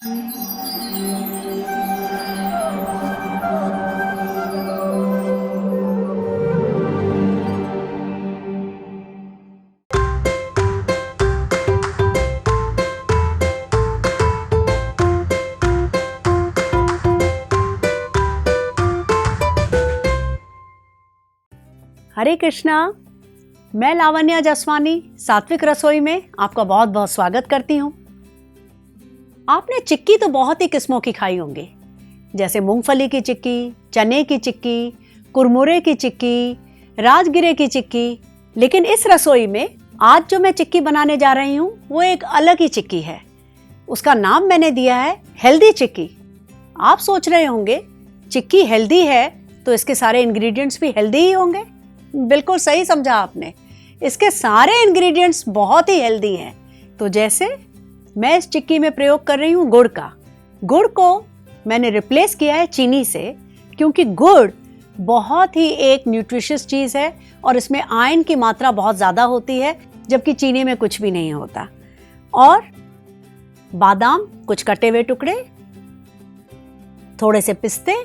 हरे कृष्णा। मैं लावण्या जसवानी सात्विक रसोई में आपका बहुत बहुत स्वागत करती हूँ। आपने चिक्की तो बहुत ही किस्मों की खाई होंगी, जैसे मूंगफली की चिक्की, चने की चिक्की, कुरमुरे की चिक्की, राजगिरे की चिक्की। लेकिन इस रसोई में आज जो मैं चिक्की बनाने जा रही हूँ वो एक अलग ही चिक्की है। उसका नाम मैंने दिया है हेल्दी चिक्की। आप सोच रहे होंगे चिक्की हेल्दी है तो इसके सारे इंग्रेडिएंट्स भी हेल्दी ही होंगे। बिल्कुल सही समझा आपने, इसके सारे इंग्रेडिएंट्स बहुत ही हेल्दी हैं। तो जैसे मैं इस चिक्की में प्रयोग कर रही हूँ गुड़ का। गुड़ को मैंने रिप्लेस किया है चीनी से, क्योंकि गुड़ बहुत ही एक न्यूट्रिशियस चीज़ है और इसमें आयरन की मात्रा बहुत ज़्यादा होती है, जबकि चीनी में कुछ भी नहीं होता। और बादाम, कुछ कटे हुए टुकड़े, थोड़े से पिस्ते।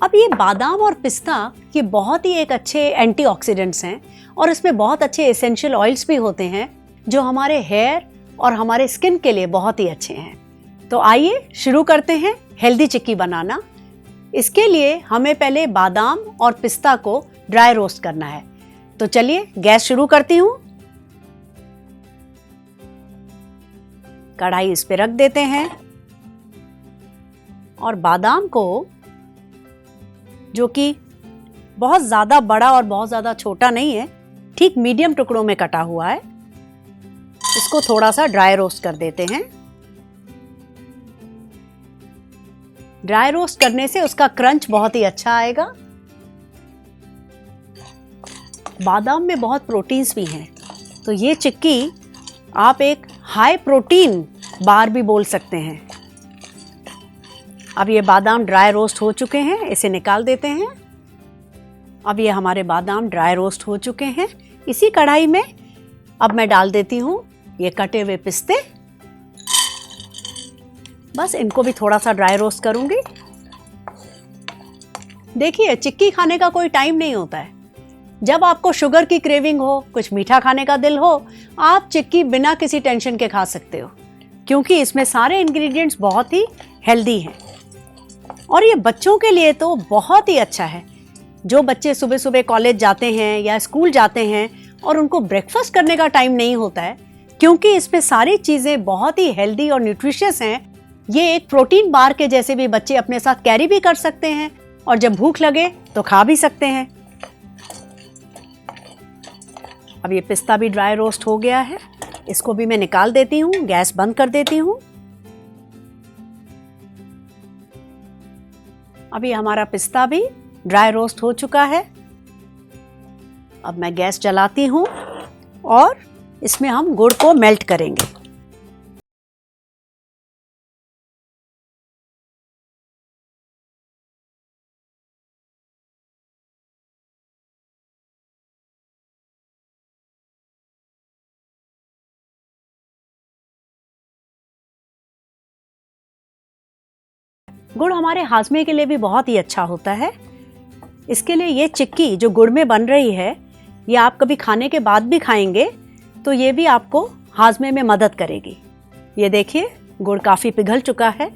अब ये बादाम और पिस्ता ये बहुत ही एक अच्छे एंटीऑक्सीडेंट्स हैं और इसमें बहुत अच्छे एसेंशियल ऑयल्स भी होते हैं जो हमारे हेयर और हमारे स्किन के लिए बहुत ही अच्छे हैं। तो आइए शुरू करते हैं हेल्दी चिक्की बनाना। इसके लिए हमें पहले बादाम और पिस्ता को ड्राई रोस्ट करना है। तो चलिए गैस शुरू करती हूँ। कढ़ाई इस पे रख देते हैं और बादाम को, जो कि बहुत ज़्यादा बड़ा और बहुत ज़्यादा छोटा नहीं है, ठीक मीडियम टुकड़ों में कटा हुआ है, इसको थोड़ा सा ड्राई रोस्ट कर देते हैं। ड्राई रोस्ट करने से उसका क्रंच बहुत ही अच्छा आएगा। बादाम में बहुत प्रोटीन्स भी हैं, तो ये चिक्की आप एक हाई प्रोटीन बार भी बोल सकते हैं। अब ये बादाम ड्राई रोस्ट हो चुके हैं, इसे निकाल देते हैं। अब ये हमारे बादाम ड्राई रोस्ट हो चुके हैं। इसी कढ़ाई में अब मैं डाल देती हूँ ये कटे हुए पिस्ते। बस इनको भी थोड़ा सा ड्राई रोस्ट करूँगी। देखिए, चिक्की खाने का कोई टाइम नहीं होता है। जब आपको शुगर की क्रेविंग हो, कुछ मीठा खाने का दिल हो, आप चिक्की बिना किसी टेंशन के खा सकते हो, क्योंकि इसमें सारे इंग्रेडिएंट्स बहुत ही हेल्दी हैं। और ये बच्चों के लिए तो बहुत ही अच्छा है। जो बच्चे सुबह सुबह कॉलेज जाते हैं या स्कूल जाते हैं और उनको ब्रेकफास्ट करने का टाइम नहीं होता है, क्योंकि इसमें सारी चीज़ें बहुत ही हेल्दी और न्यूट्रिशियस हैं। ये एक प्रोटीन बार के जैसे भी बच्चे अपने साथ कैरी भी कर सकते हैं और जब भूख लगे तो खा भी सकते हैं। अब ये पिस्ता भी ड्राई रोस्ट हो गया है, इसको भी मैं निकाल देती हूँ, गैस बंद कर देती हूँ। अभी हमारा पिस्ता भी ड्राई रोस्ट हो चुका है। अब मैं गैस जलाती हूँ और इसमें हम गुड़ को मेल्ट करेंगे। गुड़ हमारे हाजमे के लिए भी बहुत ही अच्छा होता है। इसके लिए ये चिक्की जो गुड़ में बन रही है, ये आप कभी खाने के बाद भी खाएंगे तो ये भी आपको हाजमे में मदद करेगी। ये देखिए, गुड़ काफ़ी पिघल चुका है।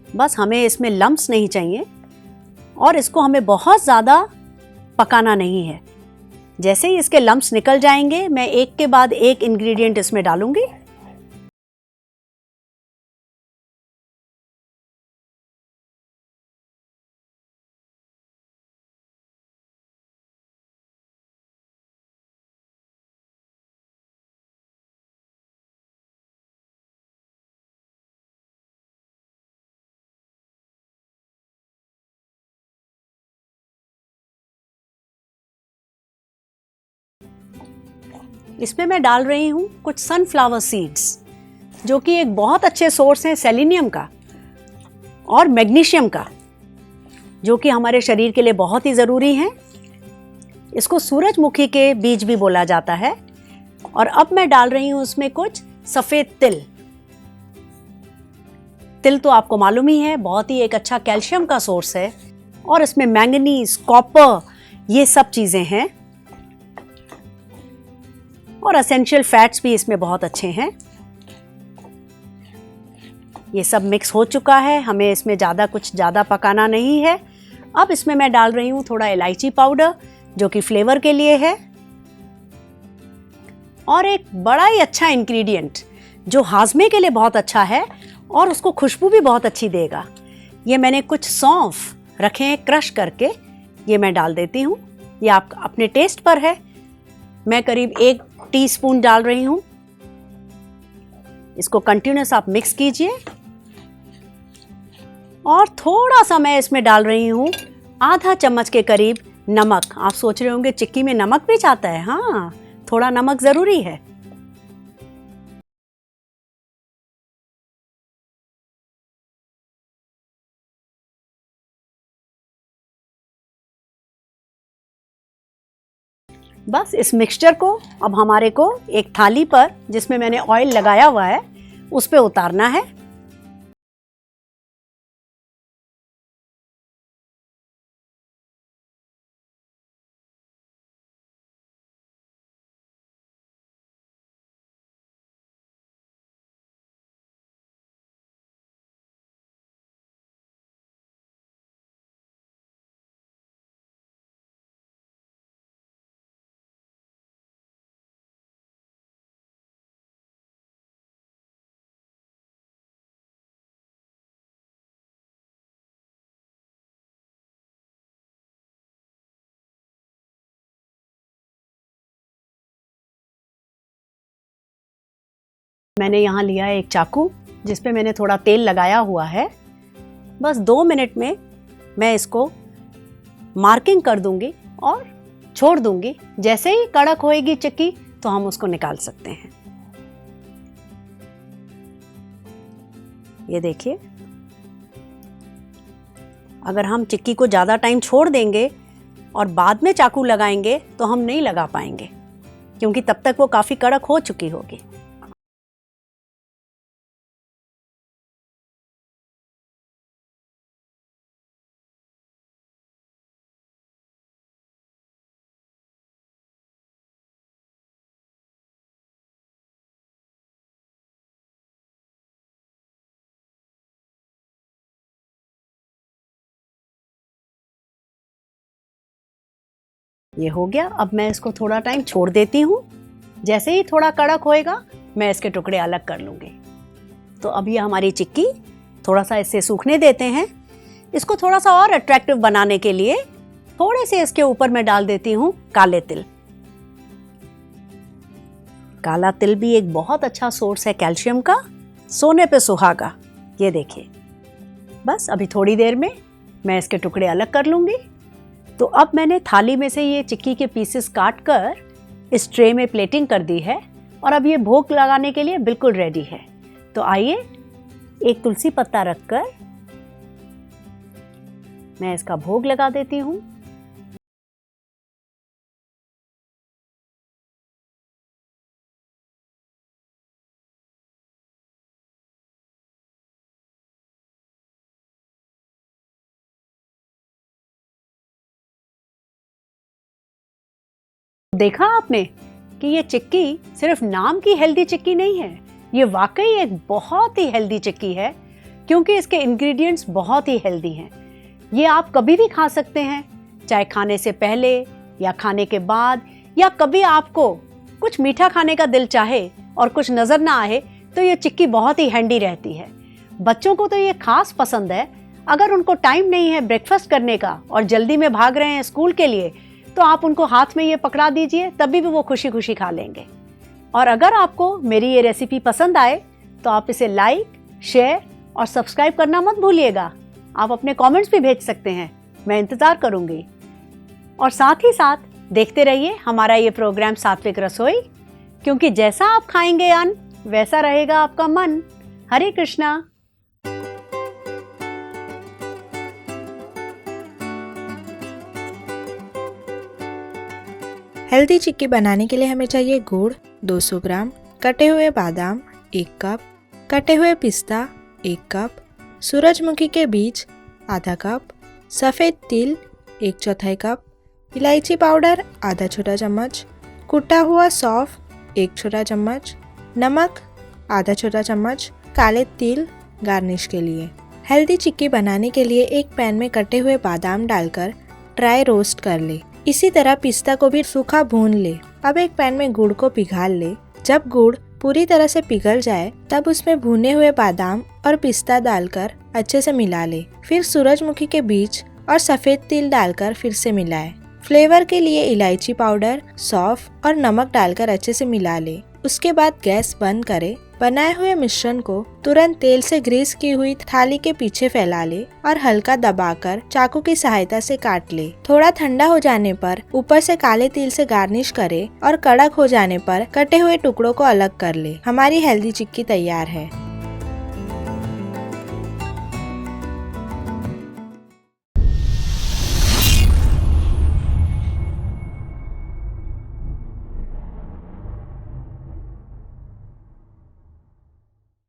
बस हमें इसमें लम्प्स नहीं चाहिए और इसको हमें बहुत ज़्यादा पकाना नहीं है। जैसे ही इसके लम्प्स निकल जाएंगे, मैं एक के बाद एक इंग्रेडिएंट इसमें डालूंगी। इसमें मैं डाल रही हूँ कुछ सनफ्लावर सीड्स, जो कि एक बहुत अच्छे सोर्स हैं सेलेनियम का और मैग्नीशियम का, जो कि हमारे शरीर के लिए बहुत ही ज़रूरी हैं। इसको सूरजमुखी के बीज भी बोला जाता है। और अब मैं डाल रही हूँ उसमें कुछ सफ़ेद तिल। तिल तो आपको मालूम ही है, बहुत ही एक अच्छा कैल्शियम का सोर्स है और इसमें मैंगनीज, कॉपर, ये सब चीज़ें हैं और एसेंशियल फैट्स भी इसमें बहुत अच्छे हैं। ये सब मिक्स हो चुका है, हमें इसमें ज़्यादा पकाना नहीं है। अब इसमें मैं डाल रही हूँ थोड़ा इलायची पाउडर जो कि फ्लेवर के लिए है, और एक बड़ा ही अच्छा इंग्रेडिएंट जो हाजमे के लिए बहुत अच्छा है और उसको खुशबू भी बहुत अच्छी देगा। ये मैंने कुछ सौंफ रखे हैं क्रश करके, ये मैं डाल देती हूँ। ये आप अपने टेस्ट पर है। मैं करीब 1 टीस्पून डाल रही हूँ। इसको कंटिन्यूस आप मिक्स कीजिए और थोड़ा सा मैं इसमें डाल रही हूँ आधा चम्मच के करीब नमक। आप सोच रहे होंगे चिक्की में नमक भी जाता है? हाँ, थोड़ा नमक जरूरी है। बस इस मिक्सचर को अब हमारे को एक थाली पर, जिसमें मैंने ऑयल लगाया हुआ है, उस पे उतारना है। मैंने यहाँ लिया है एक चाकू जिस पे मैंने थोड़ा तेल लगाया हुआ है। बस 2 मिनट में मैं इसको मार्किंग कर दूंगी और छोड़ दूंगी। जैसे ही कड़क होएगी चिक्की तो हम उसको निकाल सकते हैं। ये देखिए, अगर हम चिक्की को ज़्यादा टाइम छोड़ देंगे और बाद में चाकू लगाएंगे तो हम नहीं लगा पाएंगे, क्योंकि तब तक वो काफ़ी कड़क हो चुकी होगी। ये हो गया। अब मैं इसको थोड़ा टाइम छोड़ देती हूँ। जैसे ही थोड़ा कड़क होएगा मैं इसके टुकड़े अलग कर लूँगी। तो अब ये हमारी चिक्की, थोड़ा सा इससे सूखने देते हैं। इसको थोड़ा सा और अट्रैक्टिव बनाने के लिए थोड़े से इसके ऊपर मैं डाल देती हूँ काले तिल। काला तिल भी एक बहुत अच्छा सोर्स है कैल्शियम का, सोने पे सुहागा। ये देखिए, बस अभी थोड़ी देर में मैं इसके टुकड़े अलग कर लूँगी। तो अब मैंने थाली में से ये चिक्की के पीसेस काट कर इस ट्रे में प्लेटिंग कर दी है और अब ये भोग लगाने के लिए बिल्कुल रेडी है। तो आइए, एक तुलसी पत्ता रखकर मैं इसका भोग लगा देती हूँ। देखा आपने कि ये चिक्की सिर्फ नाम की हेल्दी चिक्की नहीं है, ये वाकई एक बहुत ही हेल्दी चिक्की है, क्योंकि इसके इंग्रेडिएंट्स बहुत ही हेल्दी हैं। ये आप कभी भी खा सकते हैं, चाहे खाने से पहले या खाने के बाद, या कभी आपको कुछ मीठा खाने का दिल चाहे और कुछ नज़र ना आए तो ये चिक्की बहुत ही हैंडी रहती है। बच्चों को तो ये खास पसंद है। अगर उनको टाइम नहीं है ब्रेकफास्ट करने का और जल्दी में भाग रहे हैं स्कूल के लिए, तो आप उनको हाथ में ये पकड़ा दीजिए, तभी भी वो खुशी खुशी खा लेंगे। और अगर आपको मेरी ये रेसिपी पसंद आए तो आप इसे लाइक, शेयर और सब्सक्राइब करना मत भूलिएगा। आप अपने कमेंट्स भी भेज सकते हैं, मैं इंतज़ार करूँगी। और साथ ही साथ देखते रहिए हमारा ये प्रोग्राम सात्विक रसोई, क्योंकि जैसा आप खाएंगे अन्न वैसा रहेगा आपका मन। हरे कृष्णा। हेल्दी चिक्की बनाने के लिए हमें चाहिए गुड़ 200 ग्राम, कटे हुए बादाम 1 कप, कटे हुए पिस्ता 1 कप, सूरजमुखी के बीज आधा कप, सफ़ेद तिल 1/4 कप, इलायची पाउडर आधा छोटा चम्मच, कुटा हुआ सौंफ 1 छोटा चम्मच, नमक आधा छोटा चम्मच, काले तिल गार्निश के लिए। हेल्दी चिक्की बनाने के लिए एक पैन में कटे हुए बादाम डालकर ड्राई रोस्ट कर ले। इसी तरह पिस्ता को भी सूखा भून ले। अब एक पैन में गुड़ को पिघाल ले। जब गुड़ पूरी तरह से पिघल जाए तब उसमें भुने हुए बादाम और पिस्ता डालकर अच्छे से मिला ले। फिर सूरजमुखी के बीज और सफ़ेद तिल डालकर फिर से मिलाए। फ्लेवर के लिए इलायची पाउडर, सौंफ और नमक डालकर अच्छे से मिला ले। उसके बाद गैस बंद करे। बनाए हुए मिश्रण को तुरंत तेल से ग्रीस की हुई थाली के पीछे फैला ले और हल्का दबाकर चाकू की सहायता से काट ले। थोड़ा ठंडा हो जाने पर ऊपर से काले तिल से गार्निश करे और कड़क हो जाने पर कटे हुए टुकड़ों को अलग कर ले। हमारी हेल्दी चिक्की तैयार है।